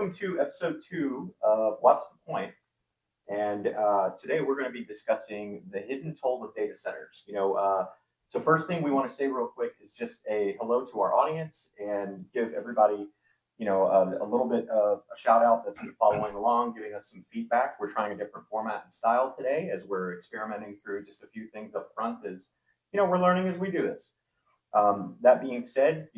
welcome to Ep2 of What's the Point? And today we're going to be discussing the hidden toll of data centers. So first thing we want to say real quick is just a hello to our audience and give everybody, a little bit of a shout out that's been following along, giving us some feedback. We're trying a different format and style today as we're experimenting through just a few things up front as, we're learning as we do this. That being said,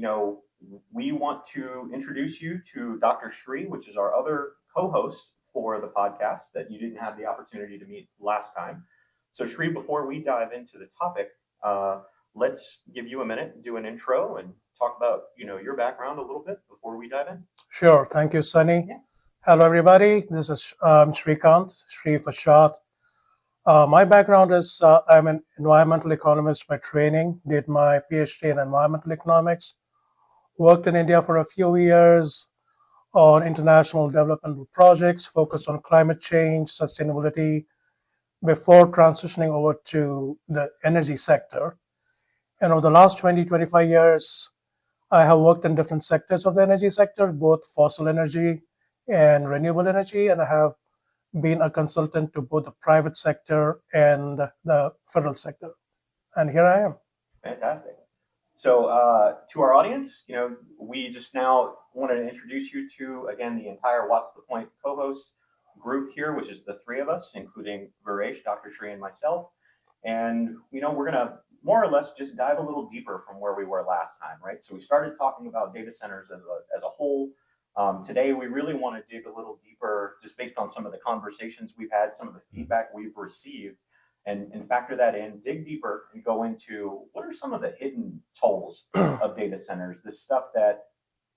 we want to introduce you to Dr. Shri, which is our other co-host for the podcast that you didn't have the opportunity to meet last time. So Shri, before we dive into the topic, let's give you a minute, do an intro and talk about, your background a little bit before we dive in. Sure. Thank you, Sunny. Yeah. Hello, everybody. This is Shrikant, Shri for short. My background is I'm an environmental economist by training, did my PhD in environmental economics, worked in India for a few years on international development projects focused on climate change, sustainability, before transitioning over to the energy sector. And over the last 20, 25 years, I have worked in different sectors of the energy sector, both fossil energy and renewable energy, and I have been a consultant to both the private sector and the federal sector. And here I am. Fantastic. So to our audience, we just now wanted to introduce you to, again, the entire What's the Point co-host group here, which is the three of us, including Varesh, Dr. Shri, and myself. And, we're going to more or less just dive a little deeper from where we were last time, right? So we started talking about data centers as a whole. Today, we really want to dig a little deeper just based on some of the conversations we've had, some of the feedback we've received, and factor that in, dig deeper, and go into what are some of the hidden tolls of data centers, the stuff that,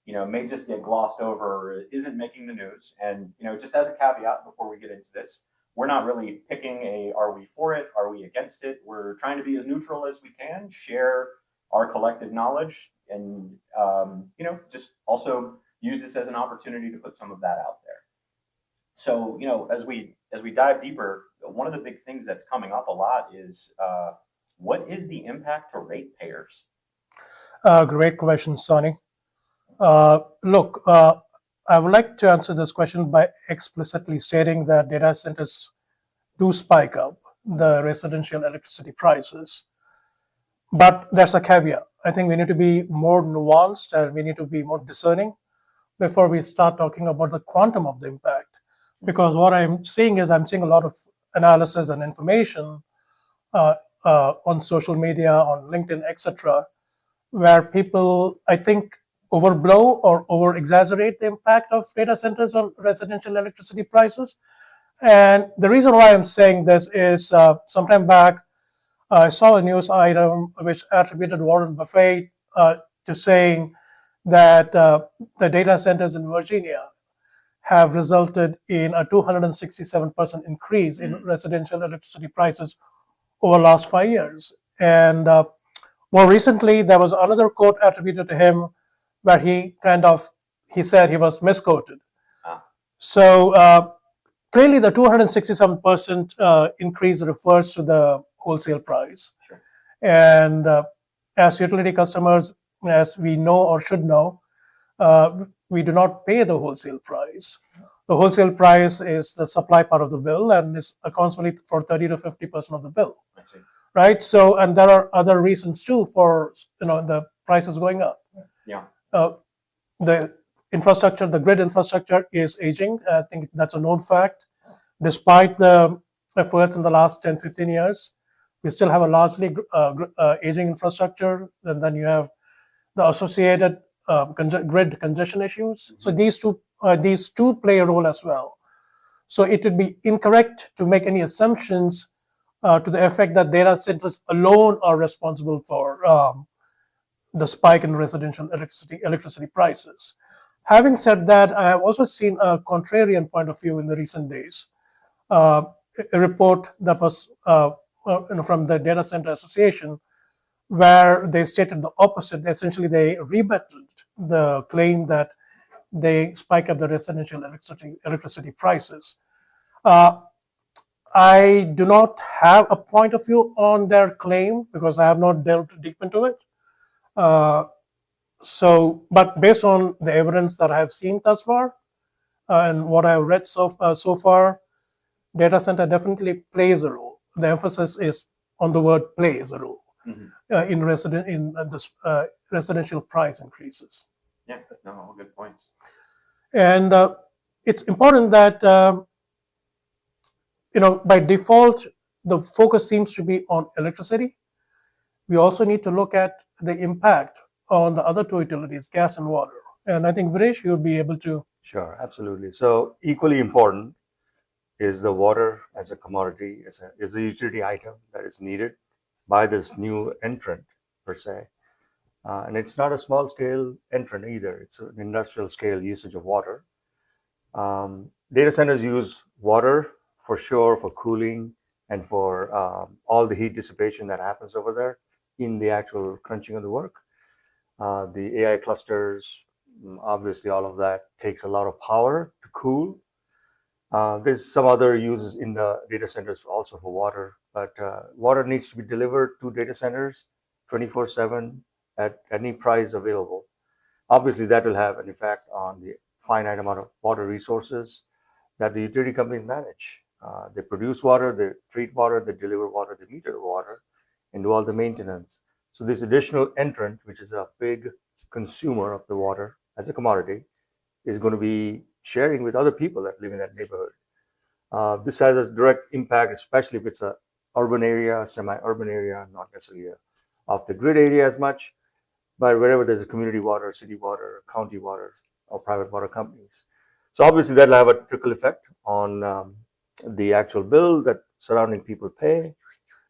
may just get glossed over or isn't making the news. And, just as a caveat before we get into this, we're not really picking are we for it, are we against it? We're trying to be as neutral as we can, share our collective knowledge, and, just also use this as an opportunity to put some of that out there. So, as we dive deeper, one of the big things that's coming up a lot is what is the impact to ratepayers? Great question, Sonny. Look, I would like to answer this question by explicitly stating that data centers do spike up the residential electricity prices. But there's a caveat. I think we need to be more nuanced and we need to be more discerning before we start talking about the quantum of the impact. Because what I'm seeing is I'm seeing a lot of analysis and information on social media, on LinkedIn, etc., where people, I think, overblow or over-exaggerate the impact of data centers on residential electricity prices. And the reason why I'm saying this is sometime back, I saw a news item which attributed Warren Buffett to saying that the data centers in Virginia have resulted in a 267% increase in residential electricity prices over the last 5 years. And more recently, there was another quote attributed to him where he said he was misquoted. So clearly the 267% increase refers to the wholesale price. Sure. And as utility customers, as we know or should know, we do not pay the wholesale price. The wholesale price is the supply part of the bill and is accounts for 30 to 50% of the bill. I see. Right. So, and there are other reasons too for the prices going up. Yeah. The infrastructure, the grid infrastructure is aging. I think that's a known fact. Despite the efforts in the last 10, 15 years, we still have a largely aging infrastructure. And then you have the associated grid congestion issues. So these two play a role as well. So it would be incorrect to make any assumptions to the effect that data centers alone are responsible for the spike in residential electricity prices. Having said that, I have also seen a contrarian point of view in the recent days. A report that was from the Data Center Association, where they stated the opposite. Essentially, they rebutted the claim that they spike up the residential electricity prices. I do not have a point of view on their claim because I have not delved deep into it. But based on the evidence that I have seen thus far, And what I've read so far, data center definitely plays a role. The emphasis is on the word plays a role Mhm. in this residential price increases. Yeah, no, all good points. And it's important that by default the focus seems to be on electricity. We also need to look at the impact on the other two utilities, gas and water. And I think Viresh, you'll be able to. Sure, absolutely. So equally important is the water as a commodity, is a utility item that is needed by this new entrant per se. And it's not a small scale entrant either. It's an industrial scale usage of water. Data centers use water for sure for cooling and for all the heat dissipation that happens over there in the actual crunching of the work. The AI clusters, obviously, all of that takes a lot of power to cool. There's some other uses in the data centers also for water, but water needs to be delivered to data centers 24/7 at any price available. Obviously, that will have an effect on the finite amount of water resources that the utility companies manage. They produce water, they treat water, they deliver water, they meter the water, and do all the maintenance. So this additional entrant, which is a big consumer of the water as a commodity, is going to be sharing with other people that live in that neighborhood. This has a direct impact, especially if it's a urban area, semi-urban area, not necessarily a off the grid area as much, but wherever there's a community water, city water, county water, or private water companies. So obviously that'll have a trickle effect on the actual bill that surrounding people pay,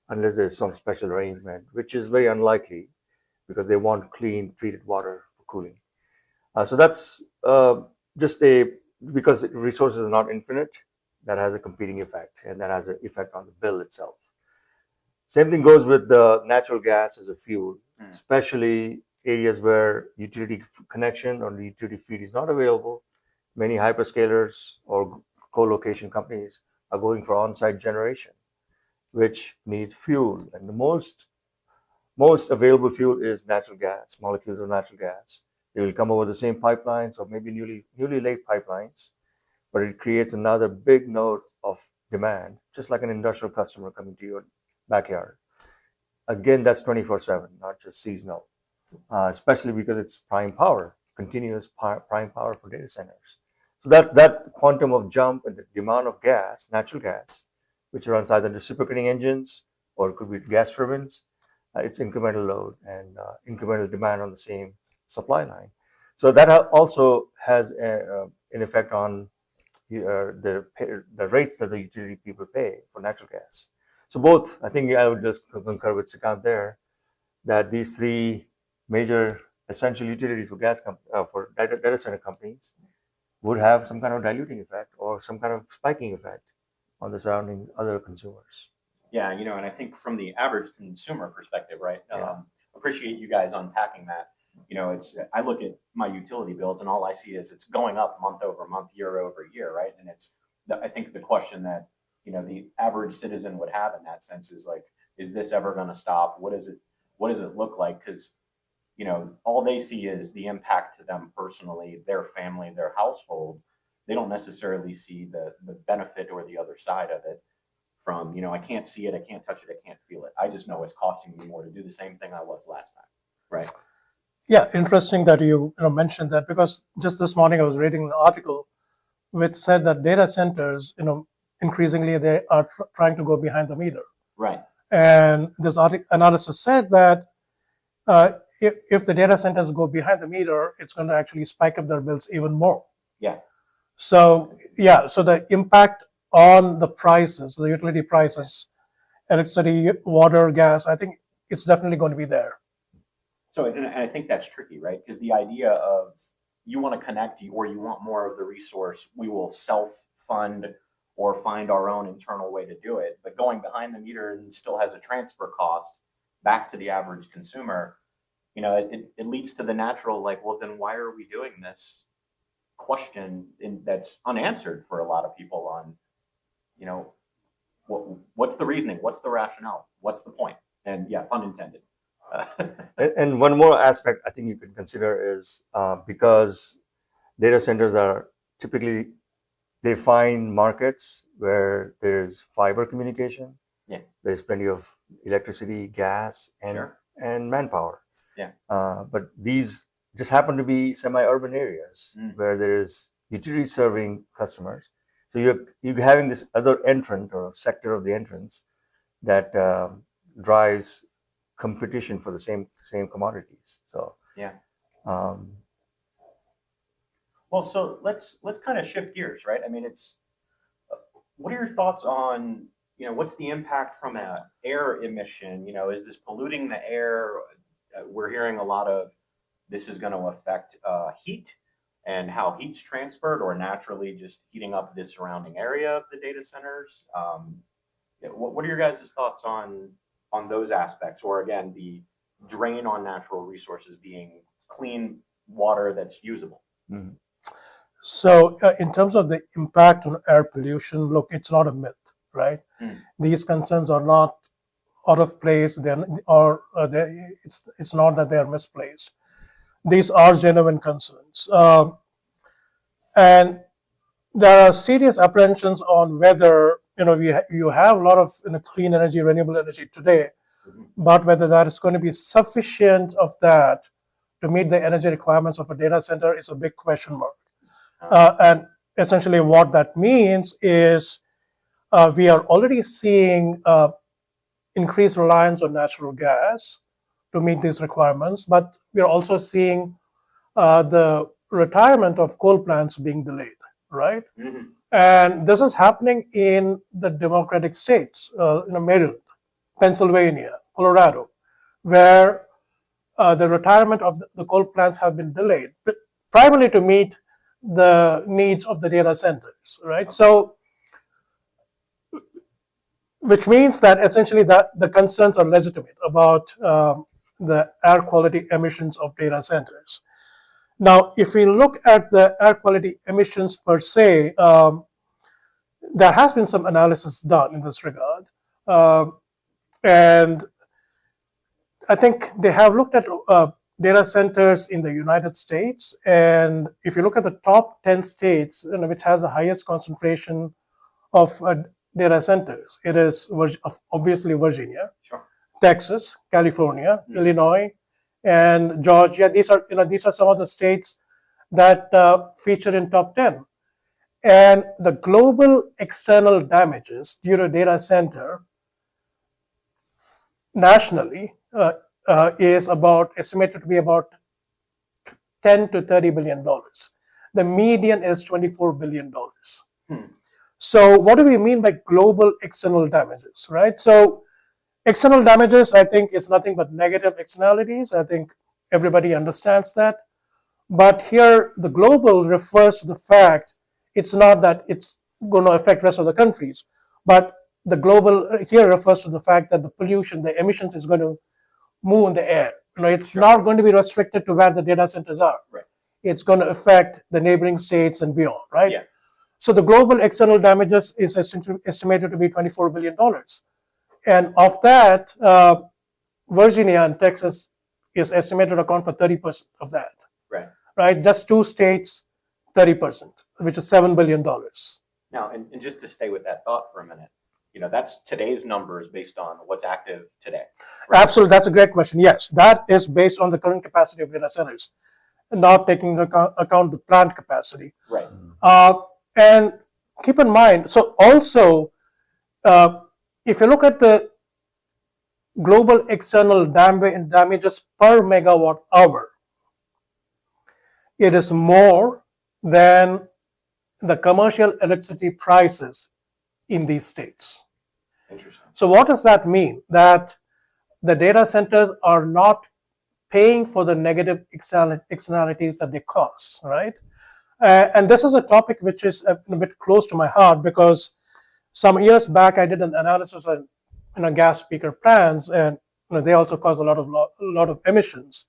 unless there's some special arrangement, which is very unlikely because they want clean, treated water for cooling. So that's just a because resources are not infinite, that has a competing effect, and that has an effect on the bill itself. Same thing goes with the natural gas as a fuel, especially areas where utility connection or the utility feed is not available. Many hyperscalers or co-location companies are going for on-site generation, which needs fuel, and the most available fuel is natural gas, molecules of natural gas. They will come over the same pipelines or maybe newly laid pipelines, but it creates another big node of demand, just like an industrial customer coming to your backyard. Again, that's 24/7, not just seasonal, especially because it's prime power, continuous prime power for data centers. So that's that quantum of jump in the demand of gas, natural gas, which runs either reciprocating engines or it could be gas turbines. It's incremental load and incremental demand on the same supply line. So that also has an effect on the rates that the utility people pay for natural gas. So both, I think I would just concur with Sikant there that these three major essential utilities for for data center companies would have some kind of diluting effect or some kind of spiking effect on the surrounding other consumers. Yeah, and I think from the average consumer perspective, right? Yeah. Appreciate you guys unpacking that. It's I look at my utility bills and all I see is it's going up month over month, year over year, right? And I think the question that the average citizen would have in that sense is like, is this ever going to stop? What does it look like? Because all they see is the impact to them personally, their family, their household. They don't necessarily see the benefit or the other side of it from, I can't see it, I can't touch it, I can't feel it. I just know it's costing me more to do the same thing I was last time, right? Yeah, interesting that you mentioned that, because just this morning I was reading an article which said that data centers, increasingly they are trying to go behind the meter. Right. And this analysis said that if the data centers go behind the meter, it's going to actually spike up their bills even more. Yeah. So so the impact on the prices, the utility prices, electricity, water, gas, I think it's definitely going to be there. So, and I think that's tricky, right? Because the idea of you want to connect or you want more of the resource, we will self-fund or find our own internal way to do it. But going behind the meter and still has a transfer cost back to the average consumer, it leads to the natural, like, well, then why are we doing this question that's unanswered for a lot of people on, what's the reasoning? What's the rationale? What's the point? And yeah, pun intended. And one more aspect I think you could consider is because data centers are typically they find markets where there's fiber communication. Yeah. There's plenty of electricity, gas, Sure. and manpower. Yeah. But these just happen to be semi-urban areas where there is utility serving customers. So you're having this other entrant or sector of the entrance that drives competition for the same commodities. So Yeah. um, Well, so let's kind of shift gears, right? I mean, it's what are your thoughts on, what's the impact from a air emission? Is this polluting the air? We're hearing a lot of this is going to affect heat and how heat's transferred or naturally just heating up the surrounding area of the data centers. What are your guys' thoughts on those aspects? Or again, the drain on natural resources being clean water that's usable? mhm. So, in terms of the impact on air pollution, look, it's not a myth, right? These concerns are not out of place, it's not that they are misplaced. These are genuine concerns. And there are serious apprehensions on whether, you have a lot of clean energy, renewable energy today, but whether that is going to be sufficient of that to meet the energy requirements of a data center is a big question mark. And essentially, what that means is we are already seeing increased reliance on natural gas to meet these requirements, but we are also seeing the retirement of coal plants being delayed, right? And this is happening in the democratic states, Maryland, Pennsylvania, Colorado, where the retirement of the coal plants have been delayed, primarily to meet the needs of the data centers, right? So, which means that essentially that the concerns are legitimate about the air quality emissions of data centers. Now, if we look at the air quality emissions per se, there has been some analysis done in this regard. And I think they have looked at data centers in the United States. And if you look at the top 10 states, which has the highest concentration of data centers, it is obviously Virginia, Sure. Texas, California, Illinois, and Georgia. These are some of the states that feature in top 10. And the global external damages due to data center nationally is estimated to be about 10 to 30 billion dollars. The median is 24 billion dollars. So what do we mean by global external damages, right? So external damages, I think, is nothing but negative externalities. I think everybody understands that. But here, the global refers to the fact it's not that it's going to affect rest of the countries, but the global here refers to the fact that the pollution, the emissions is going to move in the air. It's not going to be restricted to where the data centers are. Right. It's going to affect the neighboring states and beyond, right? Yeah. So the global external damages is estimated to be $24 billion. And of that, Virginia and Texas is estimated to account for 30% of that. Right. Right? Just two states, 30%, which is $7 billion. Now, and just to stay with that thought for a minute, that's today's numbers based on what's active today. Right? Absolutely. That's a great question. Yes, that is based on the current capacity of data centers, not taking into account the plant capacity. Right. And keep in mind, so also, if you look at the global external damages per megawatt hour, it is more than the commercial electricity prices in these states. Interesting. So what does that mean? That the data centers are not paying for the negative externalities that they cause, right? And this is a topic which is a bit close to my heart because some years back I did an analysis on gas peaker plants, and they also cause a lot of emissions.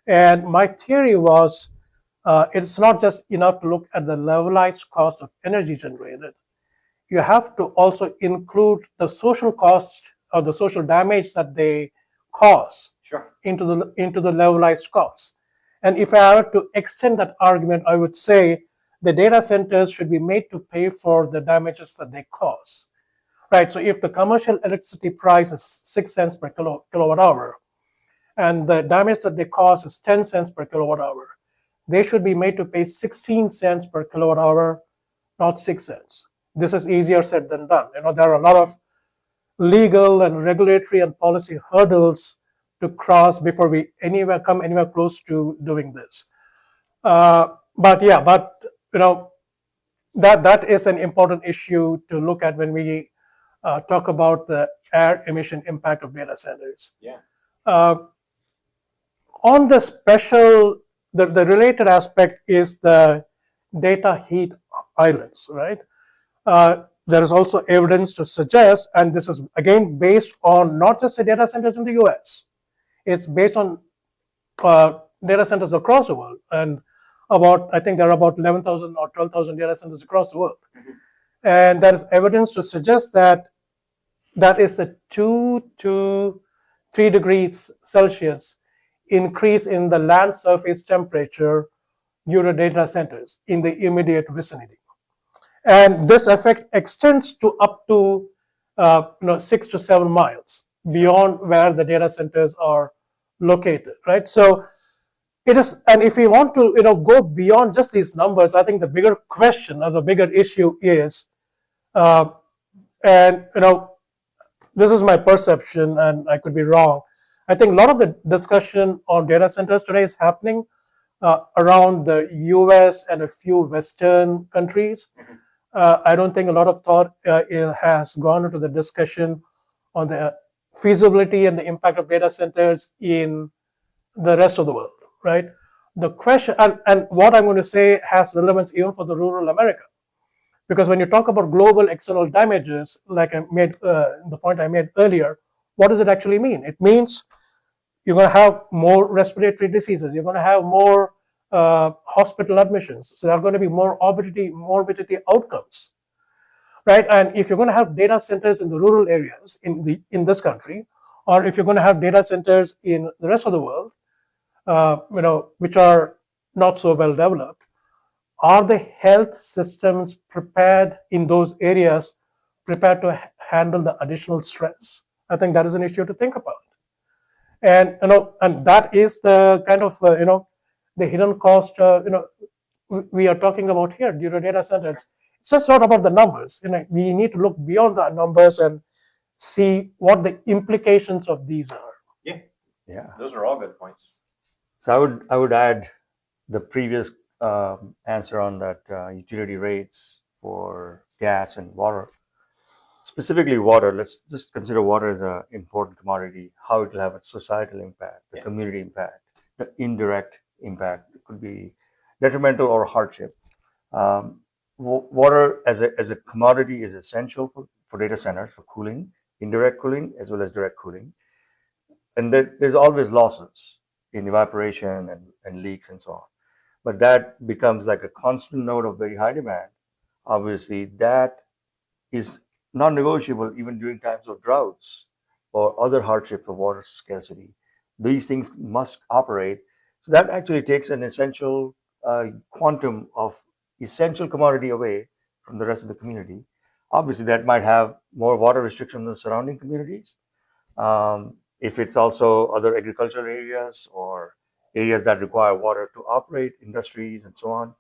And my theory was it's not just enough to look at the levelized cost of energy generated. You have to also include the social cost or the social damage that they cause into the levelized cost. And if I were to extend that argument, I would say the data centers should be made to pay for the damages that they cause. Right. So if the commercial electricity price is 6 cents per kilowatt hour, and the damage that they cause is 10 cents per kilowatt hour, they should be made to pay 16 cents per kilowatt hour, not 6 cents. This is easier said than done. There are a lot of legal and regulatory and policy hurdles to cross before we come anywhere close to doing this. But that is an important issue to look at when we talk about the air emission impact of data centers. Yeah. On the the related aspect is the data heat islands, right? There is also evidence to suggest, and this is again based on not just the data centers in the US, it's based on data centers across the world. And I think there are about 11,000 or 12,000 data centers across the world. Mhm. And there is evidence to suggest that is a 2 to 3 degrees Celsius increase in the land surface temperature due to data centers in the immediate vicinity. And this effect extends to up to 6 to 7 miles beyond where the data centers are located, right? So it is, and if we want to go beyond just these numbers, I think the bigger question or the bigger issue is, and this is my perception, and I could be wrong. I think a lot of the discussion on data centers today is happening around the US and a few Western countries. I don't think a lot of thought has gone into the discussion on the feasibility and the impact of data centers in the rest of the world, right? The question, and what I'm going to say has relevance even for the rural America. Because when you talk about global external damages, like I made the point I made earlier, what does it actually mean? It means you're going to have more respiratory diseases. You're going to have more hospital admissions. So there are going to be more morbidity outcomes, right? And if you're going to have data centers in the rural areas in this country, or if you're going to have data centers in the rest of the world, which are not so well developed, are the health systems prepared in those areas prepared to handle the additional stress? I think that is an issue to think about. And and that is the kind of the hidden cost we are talking about here due to data centers. It's just not about the numbers. We need to look beyond the numbers and see what the implications of these are. Yeah. Those are all good points. So I would add the previous answer on that utility rates for gas and water. Specifically water, let's just consider water as an important commodity, how it will have a societal impact, the Yeah. community impact, the indirect impact. It could be detrimental or hardship. Water as a commodity is essential for data centers, for cooling, indirect cooling as well as direct cooling. And there's always losses in evaporation and leaks and so on. But that becomes like a constant node of very high demand. Obviously, that is non-negotiable even during times of droughts or other hardships of water scarcity. These things must operate. So that actually takes an essential quantum of essential commodity away from the rest of the community. Obviously, that might have more water restrictions in the surrounding communities. If it's also other agricultural areas or areas that require water to operate, industries and so on,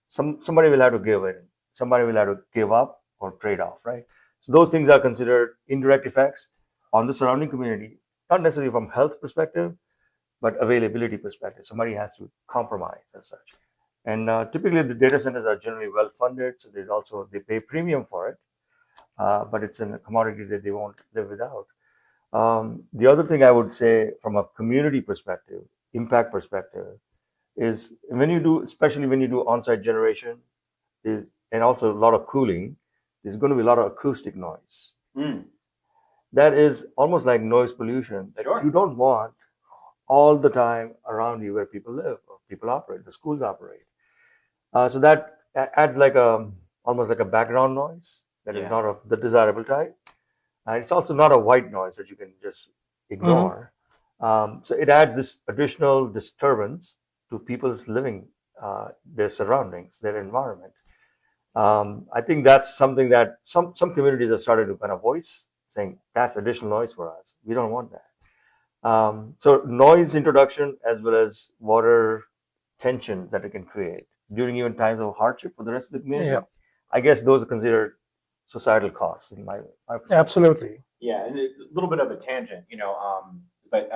somebody will have to give it. Somebody will have to give up or trade off, right? So those things are considered indirect effects on the surrounding community, not necessarily from health perspective, but availability perspective. Somebody has to compromise as such. And typically the data centers are generally well funded, so they pay premium for it, but it's a commodity that they won't live without. The other thing I would say from a community perspective, impact perspective, is especially when you do on-site generation, and also a lot of cooling, there's going to be a lot of acoustic noise. Mm. That is almost like noise pollution that Sure. you don't want all the time around you where people live or people operate, the schools operate. So that adds almost like a background noise that is Yeah. not of the desirable type. It's also not a white noise that you can just ignore. So it adds this additional disturbance to people's living their surroundings, their environment. I think that's something that some communities have started to kind of voice, saying that's additional noise for us. We don't want that. So noise introduction as well as water tensions that it can create during even times of hardship for the rest of the community. Yeah. I guess those are considered societal costs in my perspective. Absolutely. Yeah, and a little bit of a tangent, but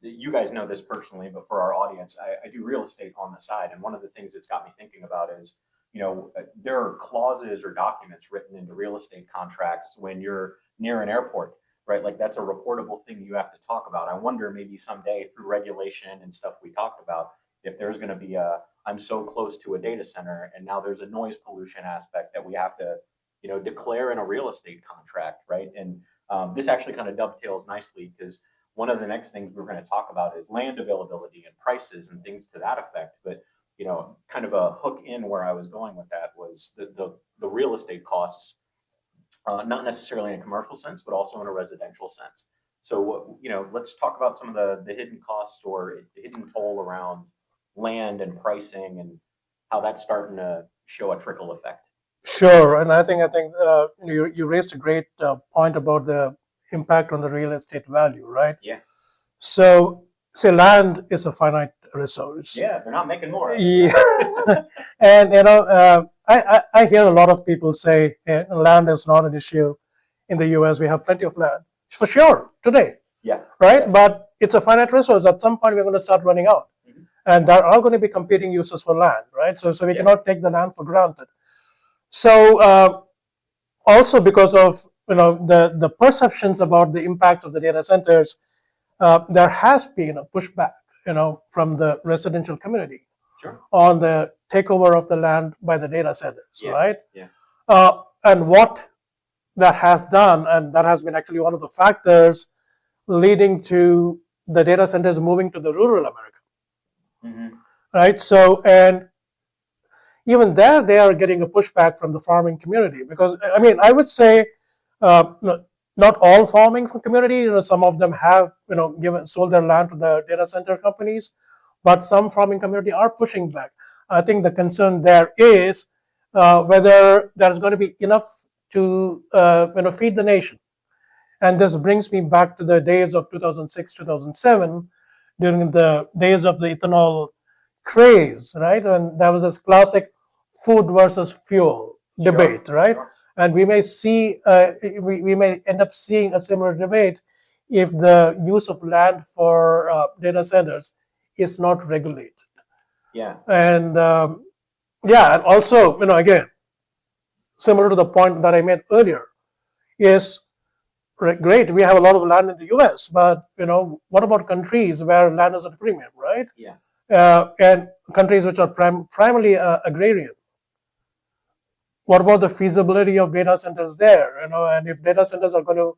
you guys know this personally, but for our audience, I do real estate on the side, and one of the things that's got me thinking about is, there are clauses or documents written into real estate contracts when you're near an airport, right? Like that's a reportable thing you have to talk about. I wonder maybe someday through regulation and stuff we talked about, if there's going to be I'm so close to a data center, and now there's a noise pollution aspect that we have to declare in a real estate contract, right? And this actually kind of dovetails nicely because one of the next things we're going to talk about is land availability and prices and things to that effect. But kind of a hook in where I was going with that was the real estate costs, not necessarily in a commercial sense, but also in a residential sense. So let's talk about some of the hidden costs or the hidden toll around land and pricing and how that's starting to show a trickle effect. Sure, and I think you raised a great point about the impact on the real estate value, right? Yeah. So, say land is a finite resource. Yeah, they're not making more. Yeah. And I hear a lot of people say land is not an issue in the US. We have plenty of land for sure today, Yeah. right? But it's a finite resource. At some point, we're going to start running out, and there are going to be competing uses for land, right? So we cannot take the land for granted. So also because of the perceptions about the impact of the data centers, there has been a pushback from the residential community on the takeover of the land by the data centers, right? Yeah. And what that has done, and that has been actually one of the factors leading to the data centers moving to the rural America, right? So, and even there, they are getting a pushback from the farming community because, I mean, I would say not all farming community, some of them have, sold their land to the data center companies, but some farming community are pushing back. I think the concern there is whether there's going to be enough to, feed the nation. And this brings me back to the days of 2006, 2007, during the days of the ethanol craze, right? And there was this classic food versus fuel debate, right? And we may see, we may end up seeing a similar debate if the use of land for data centers is not regulated. Yeah. And and also, again, similar to the point that I made earlier, is great. We have a lot of land in the U.S., but what about countries where land is at a premium, right? Yeah. And countries which are primarily agrarian. What about the feasibility of data centers there? And if data centers are going to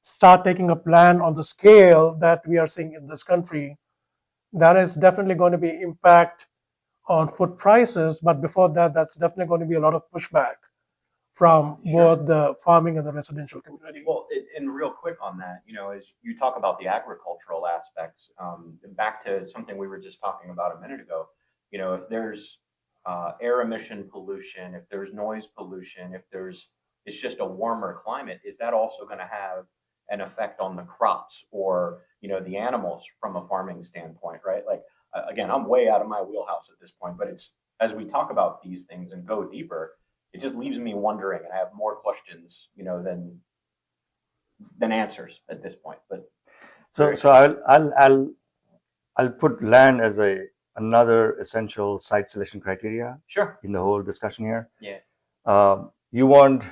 start taking up land on the scale that we are seeing in this country, that is definitely going to be impact on food prices. But before that, that's definitely going to be a lot of pushback from both the farming and the residential community. Well, and real quick on that, as you talk about the agricultural aspects, back to something we were just talking about a minute ago, if there's air emission pollution, if there's noise pollution, it's just a warmer climate, is that also going to have an effect on the crops or, the animals from a farming standpoint, right? Like, again, I'm way out of my wheelhouse at this point, but it's as we talk about these things and go deeper, it just leaves me wondering, and I have more questions, than answers at this point. But so I'll put land as another essential site selection criteria in the whole discussion here. Yeah. You want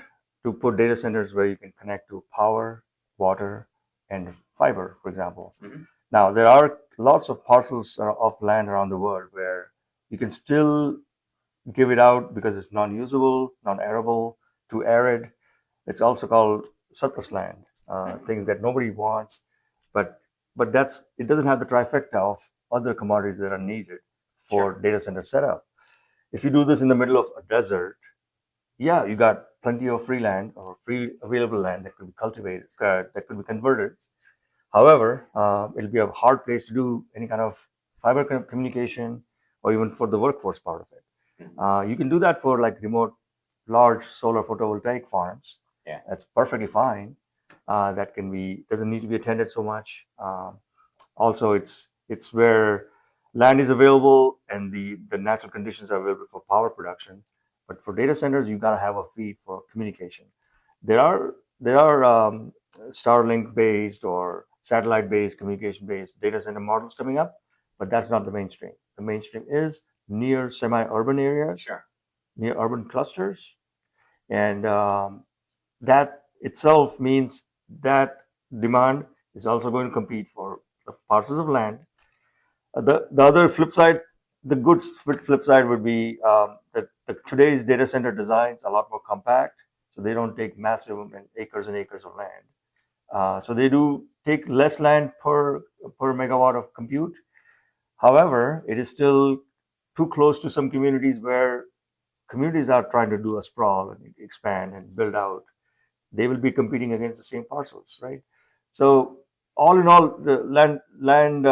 to put data centers where you can connect to power, water, and fiber, for example. Now, there are lots of parcels of land around the world where you can still give it out because it's non-usable, non-arable, too arid. It's also called surplus land, things that nobody wants, but it doesn't have the trifecta of other commodities that are needed for data center setup. If you do this in the middle of a desert, yeah, you got plenty of free land or free available land that could be cultivated, that could be converted. However, it'll be a hard place to do any kind of fiber communication or even for the workforce part of it. You can do that for like remote, large solar photovoltaic farms. Yeah. That's perfectly fine. That can be, doesn't need to be attended so much. Also, it's where land is available and the natural conditions are available for power production. But for data centers, you've got to have a feed for communication. There are Starlink based or satellite based, communication based data center models coming up, but that's not the mainstream. The mainstream is near semi-urban areas, Sure. near urban clusters, and that itself means that demand is also going to compete for parcels of land. The other flip side, the good flip side would be that today's data center designs are a lot more compact, so they don't take massive and acres of land. So they do take less land per megawatt of compute. However, it is still too close to some communities where communities are trying to do a sprawl and expand and build out. They will be competing against the same parcels, right? So all in all, the land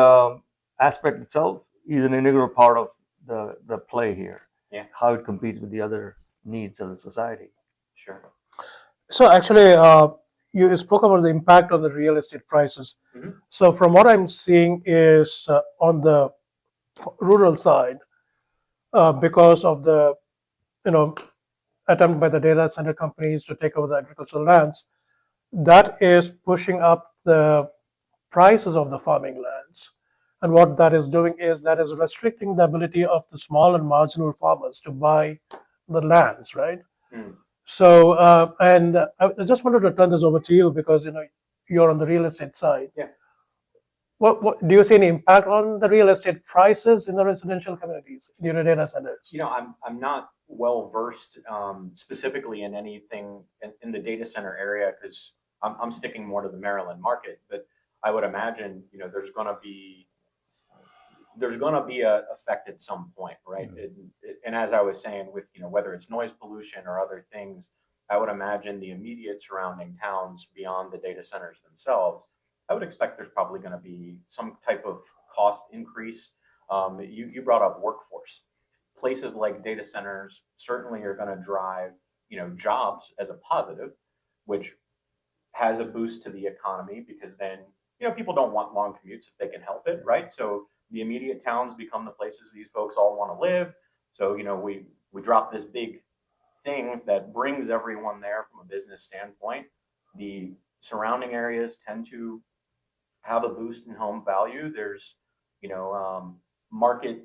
aspect itself is an integral part of the play here. Yeah. How it competes with the other needs of the society. Sure. So actually, you spoke about the impact on the real estate prices. Mhm. So from what I'm seeing is on the rural side, because of the you know attempt by the data center companies to take over the agricultural lands, that is pushing up the prices of the farming lands. And what that is doing is that is restricting the ability of the small and marginal farmers to buy the lands, right? Mm. So, and I just wanted to turn this over to you because you're on the real estate side. Yeah. What do you see any impact on the real estate prices in the residential communities near the data centers? I'm not well versed specifically in anything in the data center area because I'm sticking more to the Maryland market. But I would imagine there's going to be a effect at some point, right? And as I was saying, with whether it's noise pollution or other things, I would imagine the immediate surrounding towns beyond the data centers themselves, I would expect there's probably going to be some type of cost increase. You brought up workforce. Places like data centers certainly are going to drive jobs as a positive, which has a boost to the economy because then people don't want long commutes if they can help it, right? So the immediate towns become the places these folks all want to live. So we drop this big thing that brings everyone there from a business standpoint. The surrounding areas tend to have a boost in home value. There's market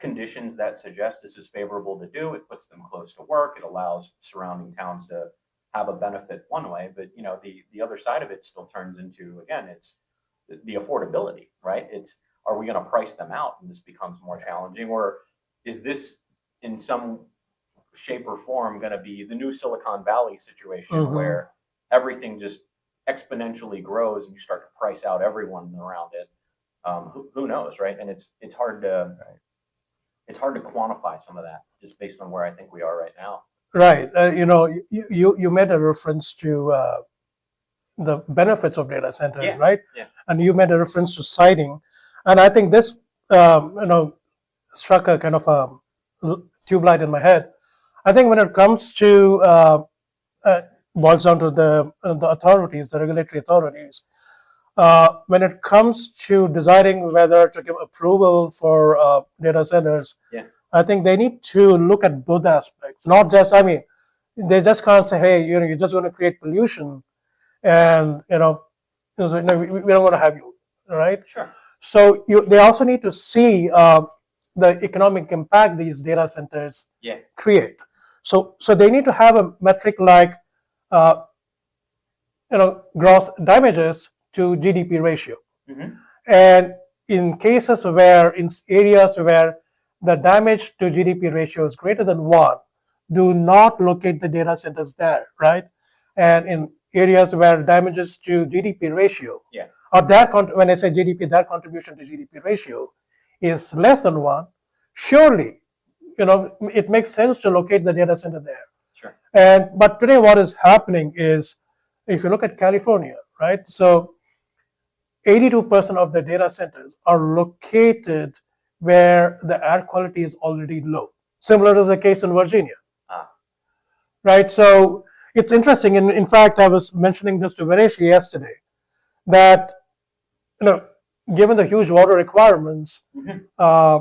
conditions that suggest this is favorable to do. It puts them close to work. It allows surrounding towns to have a benefit one way, but the other side of it still turns into, again, it's the affordability, right? It's, are we going to price them out and this becomes more challenging, or is this in some shape or form going to be the new Silicon Valley situation Mhm. where everything just exponentially grows and you start to price out everyone around it? Who knows, right? And it's hard to quantify some of that just based on where I think we are right now. Right. You made a reference to the benefits of data centers, Yeah. right? Yeah. And you made a reference to siting, and I think this, struck a kind of a tube light in my head. I think when it comes to boils down to the authorities, the regulatory authorities, when it comes to deciding whether to give approval for data centers, Yeah. I think they need to look at both aspects, not just, they just can't say, hey, you're just going to create pollution and, so, we don't want to have you, right? Sure. So they also need to see the economic impact these data centers Yeah. create. So they need to have a metric like, gross damages to GDP ratio. Mm-hmm. And in cases where, in areas where the damage to GDP ratio is greater than 1, do not locate the data centers there, right? And in areas where damages to GDP ratio, Yeah. or that, when I say GDP, that contribution to GDP ratio is less than 1, surely, it makes sense to locate the data center there. Sure. But today what is happening is, if you look at California, right? So 82% of the data centers are located where the air quality is already low. Similar is the case in Virginia, Ah, right? So it's interesting. And in fact, I was mentioning this to Varesh yesterday that, you know, given the huge water requirements mhm. uh,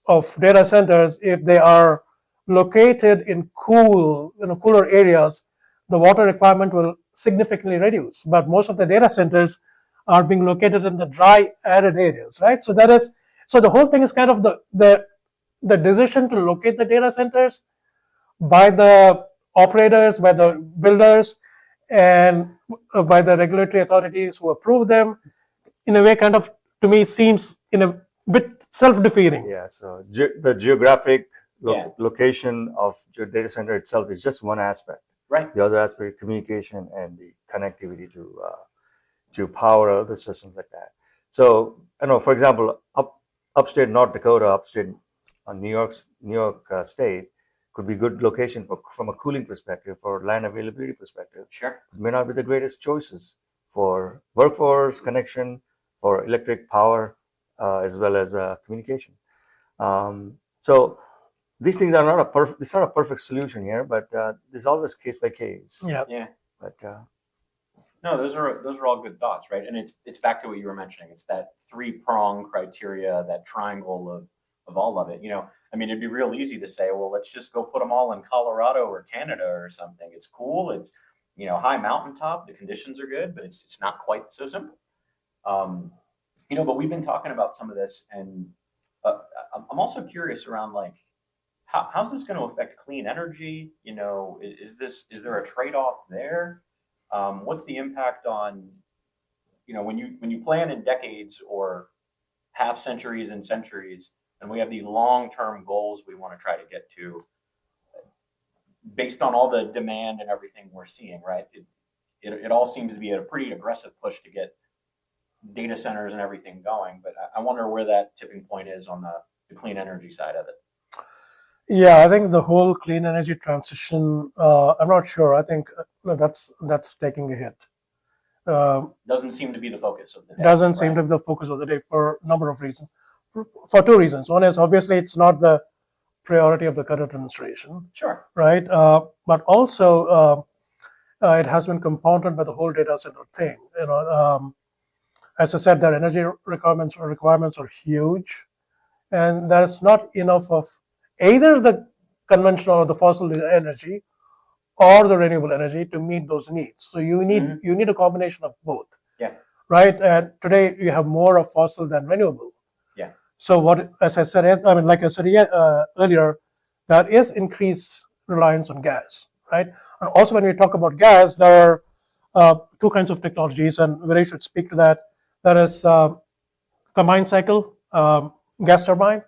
of data centers, if they are located in cooler areas, the water requirement will significantly reduce. But most of the data centers are being located in the dry, arid areas, right? So the whole thing is kind of the decision to locate the data centers by the operators, by the builders, and by the regulatory authorities who approve them, in a way, kind of, to me, seems in a bit self-defeating. Yeah, so the geographic Yeah. location of your data center itself is just one aspect. Right. The other aspect is communication and the connectivity to power other systems like that. So, I know, for example, upstate North Dakota, upstate New York State could be good location from a cooling perspective, for land availability perspective. Sure. It may not be the greatest choices for workforce connection, for electric power, as well as communication. So these things are not a perfect. It's not a perfect solution here, but there's always case by case. Yeah. Yeah. But No, those are all good thoughts, right? And it's back to what you were mentioning. It's that three-prong criteria, that triangle of all of it. I mean, it'd be real easy to say, well, let's just go put them all in Colorado or Canada or something. It's cool. It's high mountaintop. The conditions are good, but it's not quite so simple. But we've been talking about some of this, and I'm also curious around, like, how's this going to affect clean energy? Is there a trade-off there? What's the impact on, when you plan in decades or half centuries and centuries, and we have these long-term goals we want to try to get to, based on all the demand and everything we're seeing, right? It all seems to be a pretty aggressive push to get data centers and everything going, but I wonder where that tipping point is on the clean energy side of it. Yeah, I think the whole clean energy transition, I'm not sure. I think that's taking a hit. Doesn't seem to be the focus of the day. Doesn't seem right? to be the focus of the day for a number of reasons. For two reasons. One is, obviously, it's not the priority of the current administration, Sure. right? But also, it has been compounded by the whole data center thing. As I said, their energy requirements are huge, and there's not enough of either the conventional or the fossil energy or the renewable energy to meet those needs. So you need a combination of both. Yeah. Right. And today you have more of fossil than renewable. Yeah. So as I said, like I said earlier, there is increased reliance on gas. Right. And also, when we talk about gas, there are two kinds of technologies, and Viray should speak to that. There is combined cycle gas turbine,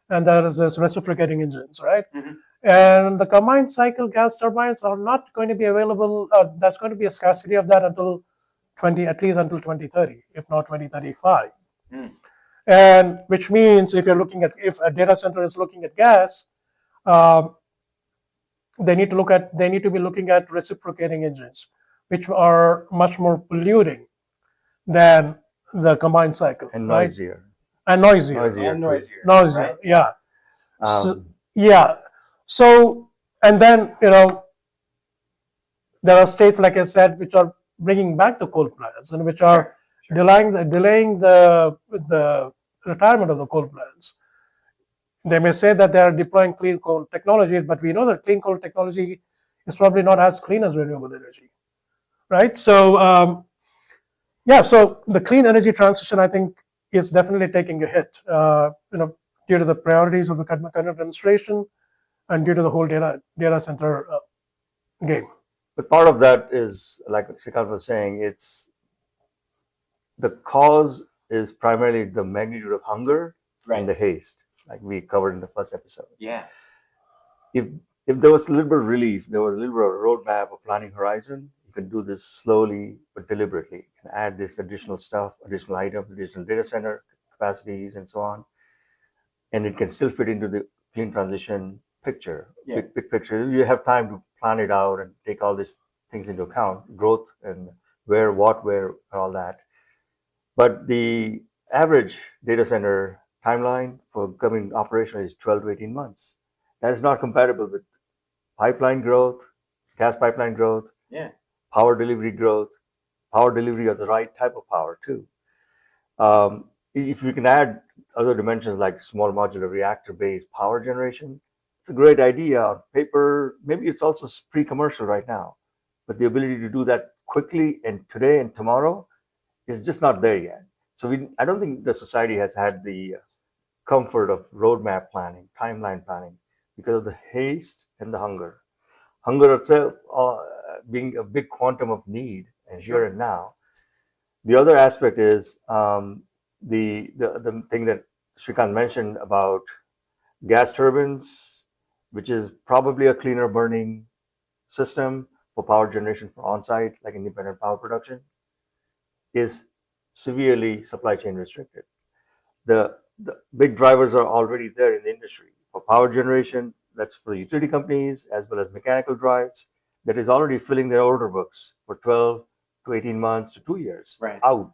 and there is this reciprocating engines, right? Mm-hmm. And the combined cycle gas turbines are not going to be available. That's going to be a scarcity of that at least until 2030, if not 2035. Mm. And which means if a data center is looking at gas, they need to be looking at reciprocating engines, which are much more polluting than the combined cycle, and right? noisier. And noisier. And noisier. Noisier, right? yeah. Um, So, and then, there are states, like I said, which are bringing back the coal plants and which are Sure. delaying the retirement of the coal plants. They may say that they are deploying clean coal technologies, but we know that clean coal technology is probably not as clean as renewable energy, right? So, so the clean energy transition, I think, is definitely taking a hit, due to the priorities of the current administration and due to the whole data center game. but part of that is, like Srikant was saying, it's the cause is primarily the magnitude of hunger Right. and the haste, like we covered in the first episode. Yeah. If there was a little bit of relief, there was a little bit of a roadmap or planning horizon, you can do this slowly but deliberately and add this additional stuff, additional items, additional data center capacities, and so on. And it can still fit into the clean transition picture, Yeah. big picture. You have time to plan it out and take all these things into account, growth and where, all that. But the average data center timeline for becoming operational is 12 to 18 months. That is not compatible with pipeline growth, gas pipeline growth, Yeah. power delivery growth, power delivery of the right type of power too. If you can add other dimensions like small modular reactor-based power generation, it's a great idea on paper. Maybe it's also pre-commercial right now, but the ability to do that quickly and today and tomorrow is just not there yet. So I don't think the society has had the comfort of roadmap planning, timeline planning, because of the haste and the hunger. Hunger itself being a big quantum of need and here and now. The other aspect is the thing that Srikant mentioned about gas turbines, which is probably a cleaner burning system for power generation for on-site, like independent power production, is severely supply chain restricted. The big drivers are already there in the industry. For power generation, that's for utility companies as well as mechanical drives, that is already filling their order books for 12 to 18 months to 2 years out.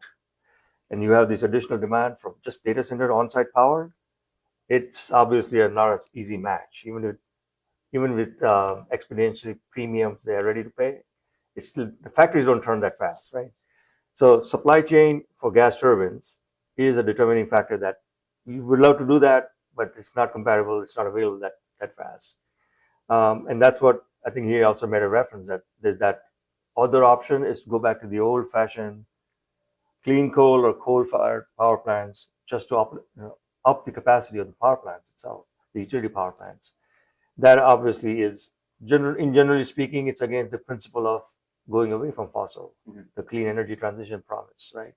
And you have this additional demand from just data center on-site power. It's obviously not an easy match. Even with exponentially premiums they are ready to pay, it's still the factories don't turn that fast, right? So supply chain for gas turbines is a determining factor that we would love to do that, but it's not compatible. It's not available that fast. And that's what I think he also made a reference that there's that other option is to go back to the old-fashioned clean coal or coal-fired power plants just to up the capacity of the power plants itself, the utility power plants. That obviously is generally speaking, it's against the principle of going away from fossil, the clean energy transition promise, right?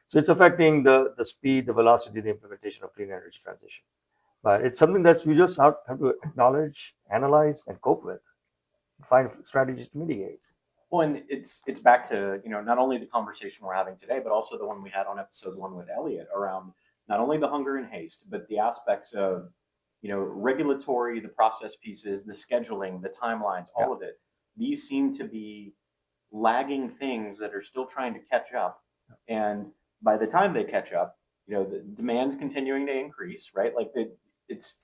So it's affecting the speed, the velocity, the implementation of clean energy transition. But it's something that we just have to acknowledge, analyze, and cope with, find strategies to mitigate. Well, and it's back to, not only the conversation we're having today, but also the one we had on episode 1 with Elliot around not only the hunger and haste, but the aspects of, regulatory, the process pieces, the scheduling, the timelines, all of it. These seem to be lagging things that are still trying to catch up. And by the time they catch up, the demand's continuing to increase, right? Like it's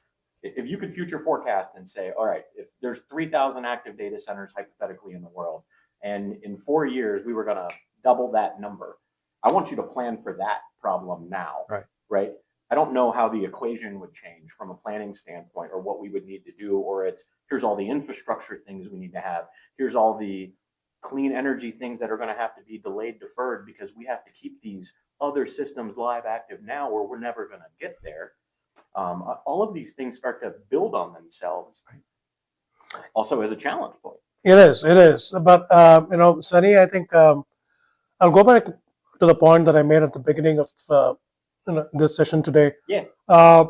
if you could future forecast and say, all right, if there's 3,000 active data centers hypothetically in the world, and in 4 years we were going to double that number, I want you to plan for that problem now, right? I don't know how the equation would change from a planning standpoint or what we would need to do, or it's here's all the infrastructure things we need to have. Here's all the clean energy things that are going to have to be delayed, deferred, because we have to keep these other systems live, active now, or we're never going to get there. All of these things start to build on themselves, also as a challenge point. It is. But Sunny, I think I'll go back to the point that I made at the beginning of this session today. Yeah. I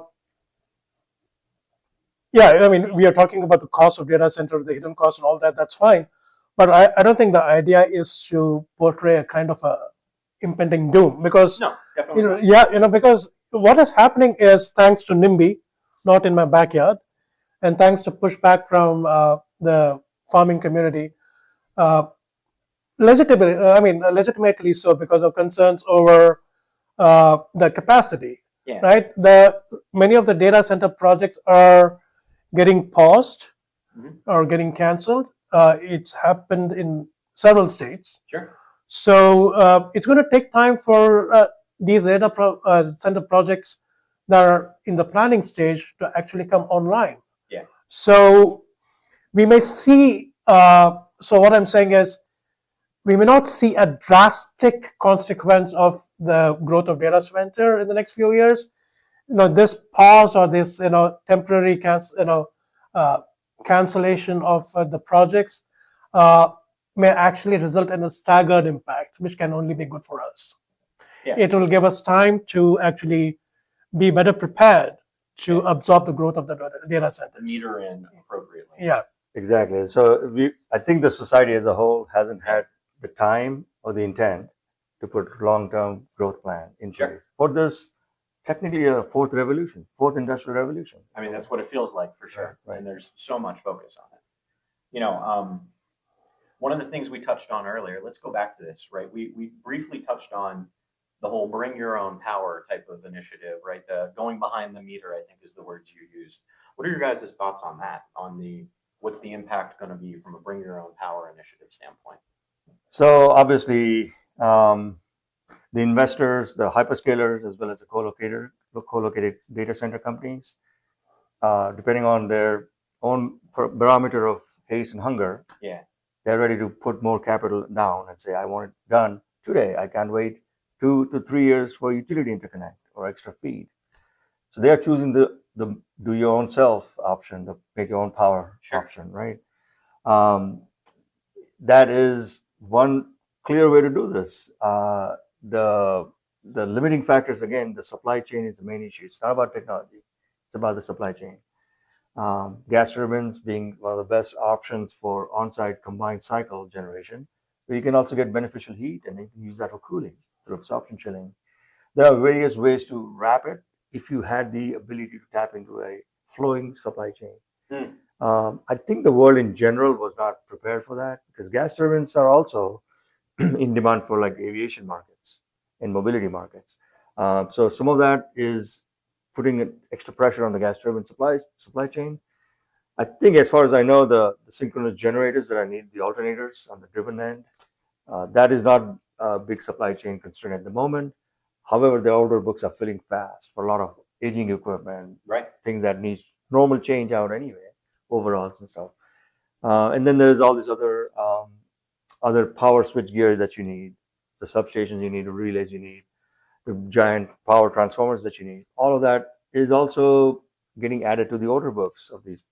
mean, we are talking about the cost of data center, the hidden cost, and all that. That's fine, but I don't think the idea is to portray a kind of a impending doom, because No, definitely not. because what is happening is thanks to NIMBY, not in my backyard, and thanks to pushback from the farming community, legitimately so, because of concerns over the capacity, right? Many of the data center projects are getting paused or getting canceled. It's happened in several states. Sure. So it's going to take time for these data center projects that are in the planning stage to actually come online. Yeah. So we may see. So what I'm saying is, we may not see a drastic consequence of the growth of data center in the next few years. This pause or this temporary cancellation of the projects may actually result in a staggered impact, which can only be good for us. It will give us time to actually be better prepared to absorb the growth of the data centers. Meter in appropriately. Yeah. Exactly. So I think the society as a whole hasn't had the time or the intent to put long-term growth plan in place for this technically a fourth industrial revolution. I mean, that's what it feels like for sure. Right. And there's so much focus on it. One of the things we touched on earlier, let's go back to this, right? We briefly touched on the whole bring your own power type of initiative, right? The going behind the meter, I think is the words you used. What are your guys' thoughts on that? On the what's the impact going to be from a bring your own power initiative standpoint? So obviously, the investors, the hyperscalers, as well as the co-located data center companies, depending on their own barometer of haste and hunger, Yeah. they're ready to put more capital down and say, I want it done today. I can't wait 2 to 3 years for utility interconnect or extra feed. So they are choosing the do your own self option, the make your own power Sure. option, right? That is one clear way to do this. The limiting factors, again, the supply chain is the main issue. It's not about technology; it's about the supply chain. Gas turbines being one of the best options for on-site combined cycle generation, but you can also get beneficial heat, and you can use that for cooling through absorption chilling. There are various ways to wrap it if you had the ability to tap into a flowing supply chain. Hmm. I think the world in general was not prepared for that because gas turbines are also in demand for like aviation markets and mobility markets. So some of that is putting extra pressure on the gas turbine supply chain. I think, as far as I know, the synchronous generators that I need, the alternators on the driven end, that is not a big supply chain constraint at the moment. However, the order books are filling fast for a lot of aging equipment, Right. things that needs normal change out anyway, overalls and stuff. And then there's all these other power switch gear that you need, the substations you need, the relays you need, the giant power transformers that you need. All of that is also getting added to the order books of these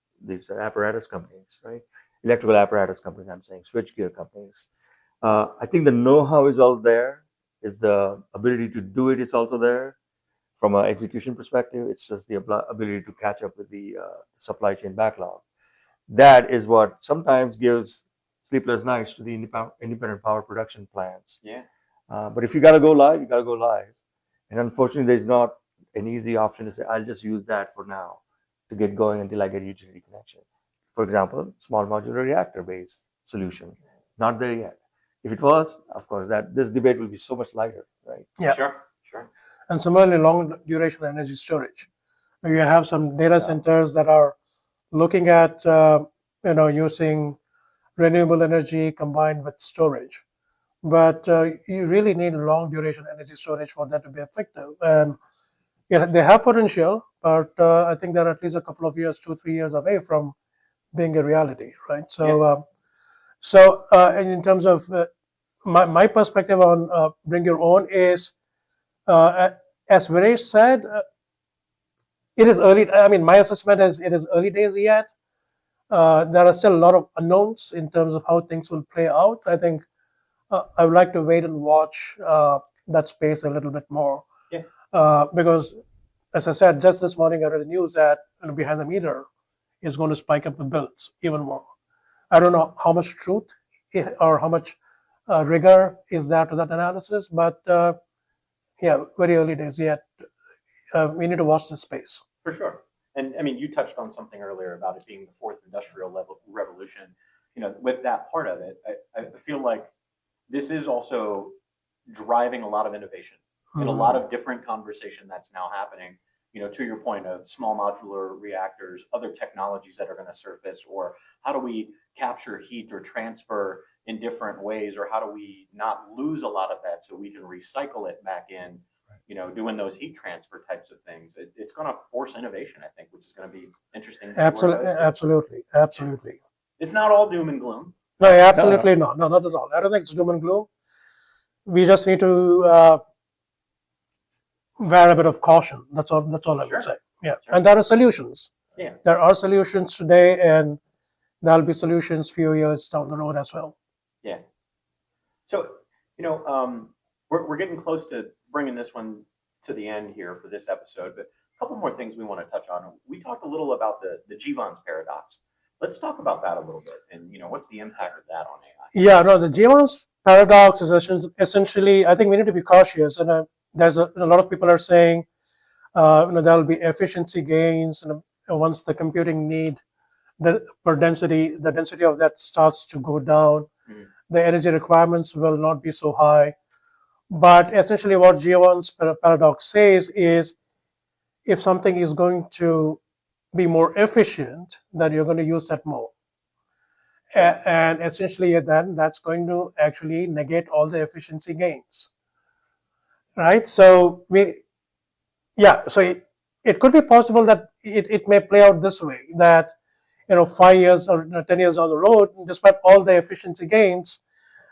apparatus companies, right? Electrical apparatus companies, I'm saying, switchgear companies. I think the know-how is all there. Is the ability to do it is also there. From an execution perspective, it's just the ability to catch up with the supply chain backlog. That is what sometimes gives sleepless nights to the independent power production plants. Yeah. But if you got to go live, you got to go live. And unfortunately, there's not an easy option to say, I'll just use that for now to get going until I get a utility connection. For example, small modular reactor based solution. Not there yet. If it was, of course, that this debate will be so much lighter, right? Yeah. Sure. Sure. And similarly, long duration energy storage. You have some data centers that are looking at using renewable energy combined with storage, but you really need long duration energy storage for that to be effective. And yeah, they have potential, but I think they're at least a couple of years, 2 3 years away from being a reality, right? So, and in terms of my perspective on bring your own is, as Viresh said, it is early. I mean, my assessment is it is early days yet. There are still a lot of unknowns in terms of how things will play out. I think I would like to wait and watch that space a little bit more. Yeah. Because, as I said, just this morning I read the news that behind the meter is going to spike up the bills even more. I don't know how much truth or how much rigor is there to that analysis, but yeah, very early days yet. We need to watch this space. For sure. And I mean, you touched on something earlier about it being the fourth industrial revolution. With that part of it, I feel like this is also driving a lot of innovation and a lot of different conversation that's now happening. To your point of small modular reactors, other technologies that are going to surface, or how do we capture heat or transfer in different ways, or how do we not lose a lot of that so we can recycle it back in, doing those heat transfer types of things. It's going to force innovation, I think, which is going to be interesting. Absolutely. It's not all doom and gloom. No, absolutely not. No, not at all. I don't think it's doom and gloom. We just need to wear a bit of caution. That's all I would say. Yeah. Sure. And there are solutions. Yeah. There are solutions today, and there'll be solutions few years down the road as well. Yeah. So, we're getting close to bringing this one to the end here for this episode, but a couple more things we want to touch on. We talked a little about the Jevons paradox. Let's talk about that a little bit, and what's the impact of that on AI? Yeah, no, the Jevons paradox is essentially, I think we need to be cautious, and there's a lot of people are saying, there'll be efficiency gains, and once the computing need, the density of that starts to go down, the energy requirements will not be so high. But essentially, what Giovan's paradox says is if something is going to be more efficient, then you're going to use that more. Sure. And essentially, then that's going to actually negate all the efficiency gains, right? So so it could be possible that it may play out this way that 5 years or 10 years down the road, despite all the efficiency gains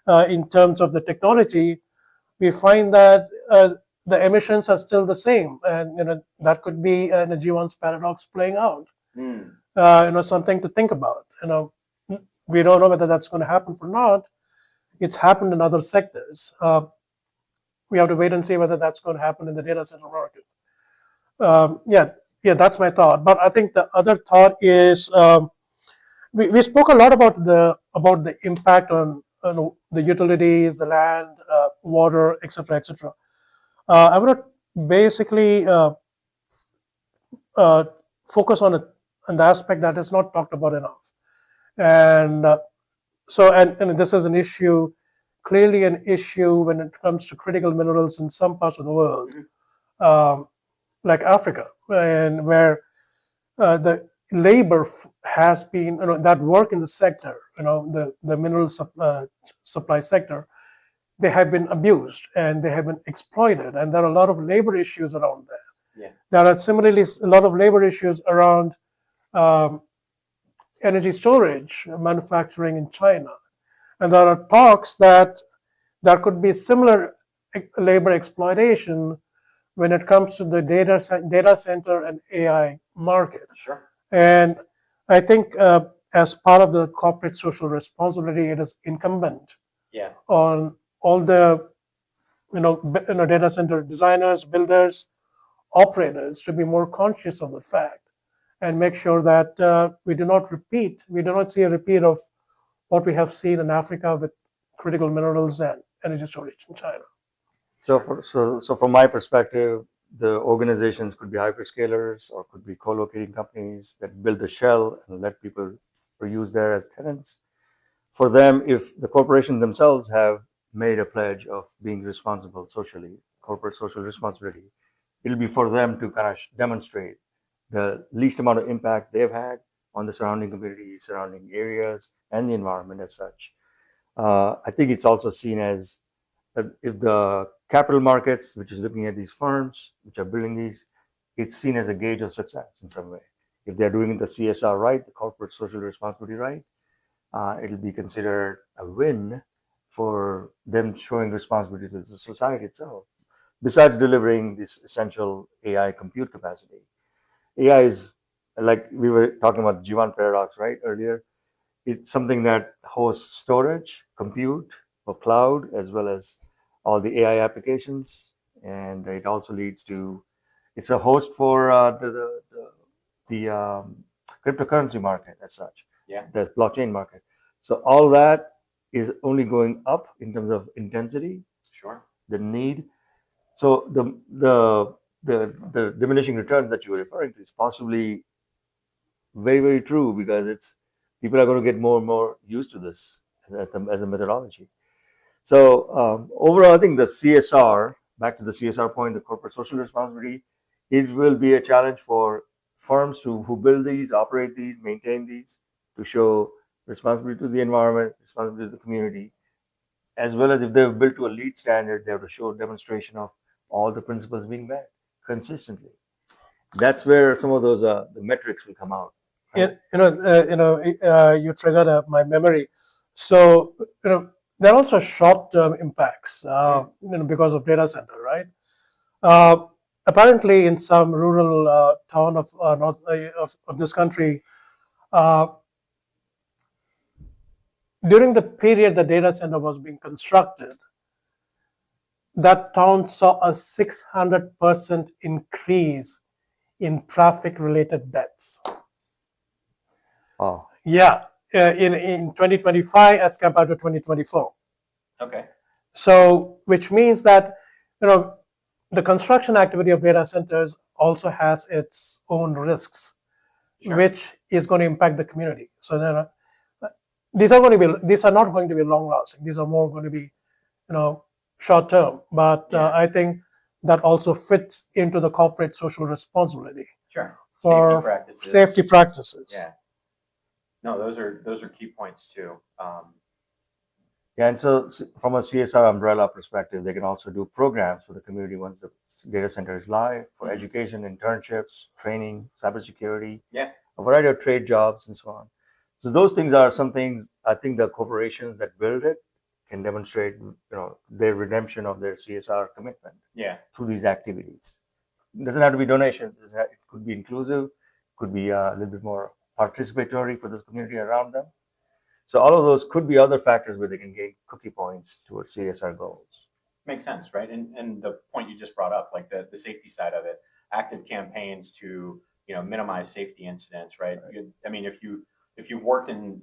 in terms of the technology, we find that the emissions are still the same, and that could be an G1's paradox playing out. Something to think about. We don't know whether that's going to happen or not. It's happened in other sectors. We have to wait and see whether that's going to happen in the data center market. Yeah, that's my thought. But I think the other thought is we spoke a lot about the impact on the utilities, the land, water, etc., etc. I would basically focus on the aspect that is not talked about enough, and and this is an issue, clearly an issue when it comes to critical minerals in some parts of the world, like Africa, and where the labor has been, that work in the sector, the mineral supply sector, they have been abused and they have been exploited, and there are a lot of labor issues around that. Yeah. There are similarly a lot of labor issues around energy storage manufacturing in China, and there are talks that there could be similar labor exploitation when it comes to the data center and AI market. Sure. And I think as part of the corporate social responsibility, it is incumbent on all the data center designers, builders, operators to be more conscious of the fact and make sure that we do not see a repeat of what we have seen in Africa with critical minerals and energy storage in China. So from my perspective, the organizations could be hyperscalers or could be co-locating companies that build the shell and let people use there as tenants. For them, if the corporations themselves have made a pledge of being responsible socially, corporate social responsibility, it'll be for them to kind of demonstrate the least amount of impact they've had on the surrounding communities, surrounding areas, and the environment as such. I think it's also seen as if the capital markets, which is looking at these firms which are building these, it's seen as a gauge of success in some way. If they're doing the CSR right, the corporate social responsibility right, it'll be considered a win for them showing responsibility to the society itself. Besides delivering this essential AI compute capacity, AI is, like we were talking about G1 paradox, right, earlier. It's something that hosts storage, compute, for cloud, as well as all the AI applications, and it also leads to, it's a host for the cryptocurrency market as such, the blockchain market. So all that is only going up in terms of intensity, the need. So the diminishing returns that you were referring to is possibly very, very true, because it's people are going to get more and more used to this as a methodology. So overall, I think the CSR, back to the CSR point, the corporate social responsibility, it will be a challenge for firms who build these, operate these, maintain these, to show responsibility to the environment, responsibility to the community, as well as if they've built to a LEED standard, they have to show demonstration of all the principles being met consistently. That's where some of those the metrics will come out. Right? You triggered my memory. So there are also short-term impacts, because of data center, right? Apparently, in some rural town of north of this country, during the period the data center was being constructed, that town saw a 600% increase in traffic-related deaths. Oh. Yeah, in 2025 as compared to 2024. Okay. So, which means that the construction activity of data centers also has its own risks, which is going to impact the community. So these are not going to be long lasting. These are more going to be short term, but Yeah. I think that also fits into the corporate social responsibility Sure. for Safety practices. safety practices. Yeah. No, those are key points too. Yeah, and so from a CSR umbrella perspective, they can also do programs for the community once the data center is live for Mhm. education, internships, training, cybersecurity, Yeah. a variety of trade jobs, and so on. So those things are some things I think the corporations that build it can demonstrate, their redemption of their CSR commitment Yeah. through these activities. It doesn't have to be donations. It could be inclusive, could be a little bit more participatory for this community around them. So all of those could be other factors where they can gain cookie points towards CSR goals. Makes sense, right? And the point you just brought up, like the safety side of it, active campaigns to minimize safety incidents, right? I mean, if you've worked in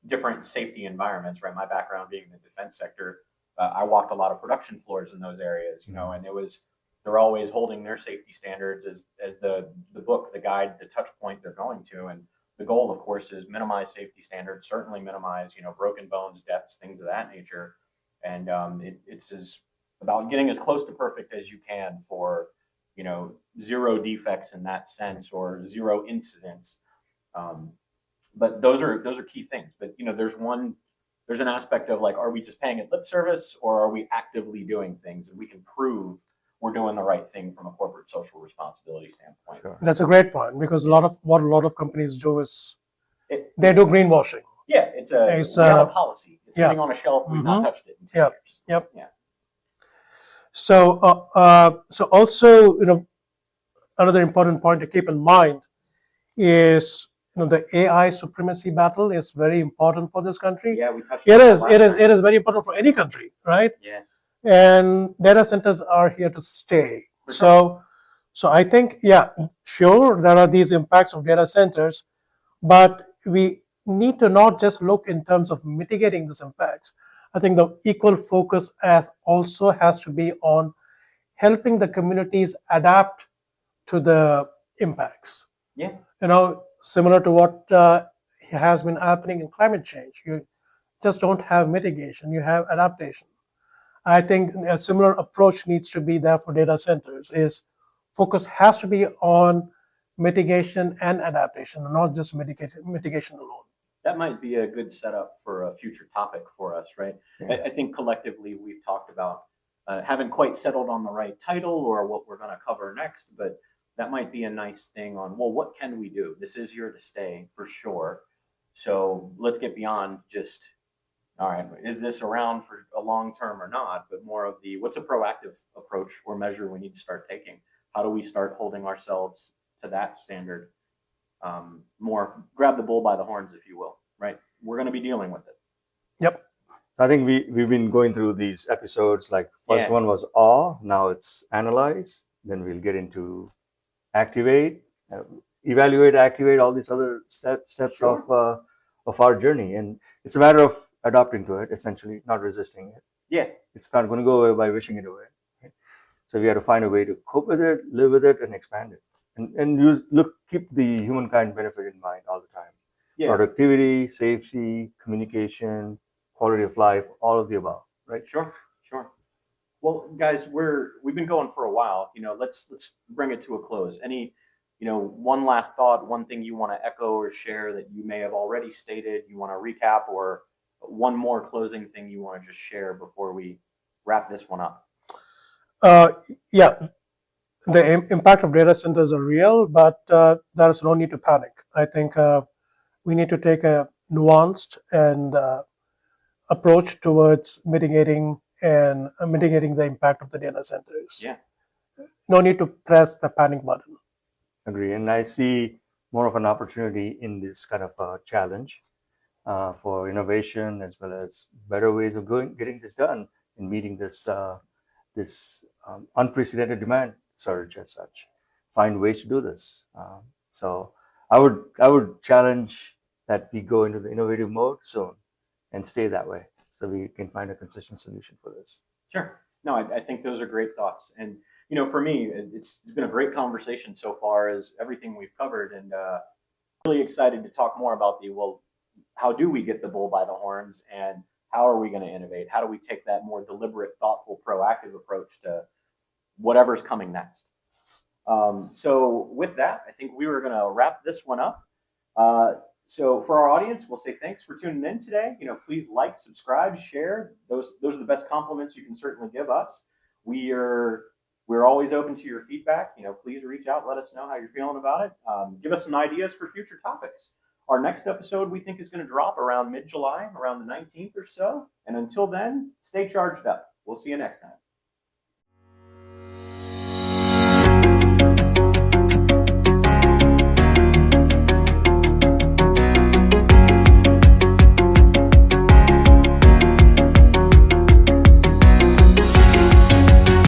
different safety environments, right? My background being in the defense sector, I walked a lot of production floors in those areas, and they're always holding their safety standards as the book, the guide, the touch point they're going to, and the goal, of course, is minimize safety standards, certainly minimize broken bones, deaths, things of that nature, and it's about getting as close to perfect as you can for zero defects in that sense or zero incidents. Um, but those are key things. But there's an aspect of like, are we just paying it lip service or are we actively doing things and we can prove we're doing the right thing from a corporate social responsibility standpoint. Sure. That's a great point because a lot of companies do is It, they do greenwashing. yeah, we have a policy. It's yeah. sitting on a shelf. We've not Mhm. touched it in 10 Yep. years. Yep. Yeah. So also another important point to keep in mind is the AI supremacy battle is very important for this country. Yeah, we touched It on that is. last It is. time. It is very important for any country, right? Yeah. And data centers are here to stay. For sure. So I think, yeah, sure, there are these impacts of data centers, but we need to not just look in terms of mitigating these impacts. I think the equal focus also has to be on helping the communities adapt to the impacts. Yeah. Similar to what has been happening in climate change. You just don't have mitigation, you have adaptation. I think a similar approach needs to be there for data centers is focus has to be on mitigation and adaptation, not just mitigation alone. That might be a good setup for a future topic for us, right? Yeah. I think collectively we've talked about haven't quite settled on the right title or what we're going to cover next, but that might be a nice thing on, well, what can we do? This is here to stay for sure. So let's get beyond just, all right, is this around for a long term or not? But more of the what's a proactive approach or measure we need to start taking? How do we start holding ourselves to that standard? More grab the bull by the horns, if you will, right? We're going to be dealing with it. Yep. I think we've been going through these episodes. Like first Yeah. one was awe, now it's analyze. Then we'll get into activate, evaluate, activate, all these other steps Sure. of our journey, and it's a matter of adapting to it, essentially, not resisting it. Yeah. It's not going to go away by wishing it away. Right? So we have to find a way to cope with it, live with it, and expand it, and keep the humankind benefit in mind all the time. Yeah. Productivity, safety, communication, quality of life, all of the above. Right? Sure. Sure. Well, guys, we've been going for a while. Let's bring it to a close. Any, one last thought, one thing you want to echo or share that you may have already stated, you want to recap, or one more closing thing you want to just share before we wrap this one up. Yeah, the impact of data centers are real, but there is no need to panic. I think we need to take a nuanced and approach towards mitigating the impact of the data centers. Yeah. No need to press the panic button. Agree, and I see more of an opportunity in this kind of challenge for innovation as well as better ways of getting this done and meeting this unprecedented demand surge as such. Find ways to do this. So I would challenge that we go into the innovative mode soon and stay that way, so we can find a consistent solution for this. Sure. No, I think those are great thoughts. And, for me, it's been a great conversation so far as everything we've covered. And really excited to talk more about how do we get the bull by the horns and how are we going to innovate? How do we take that more deliberate, thoughtful, proactive approach to whatever's coming next? So with that, I think we were going to wrap this one up. So for our audience, we'll say thanks for tuning in today. Please like, subscribe, share. Those are the best compliments you can certainly give us. We're always open to your feedback. Please reach out, let us know how you're feeling about it. Give us some ideas for future topics. Our next episode we think is going to drop around mid-July, around the 19th or so. And until then, stay charged up. We'll see you next time.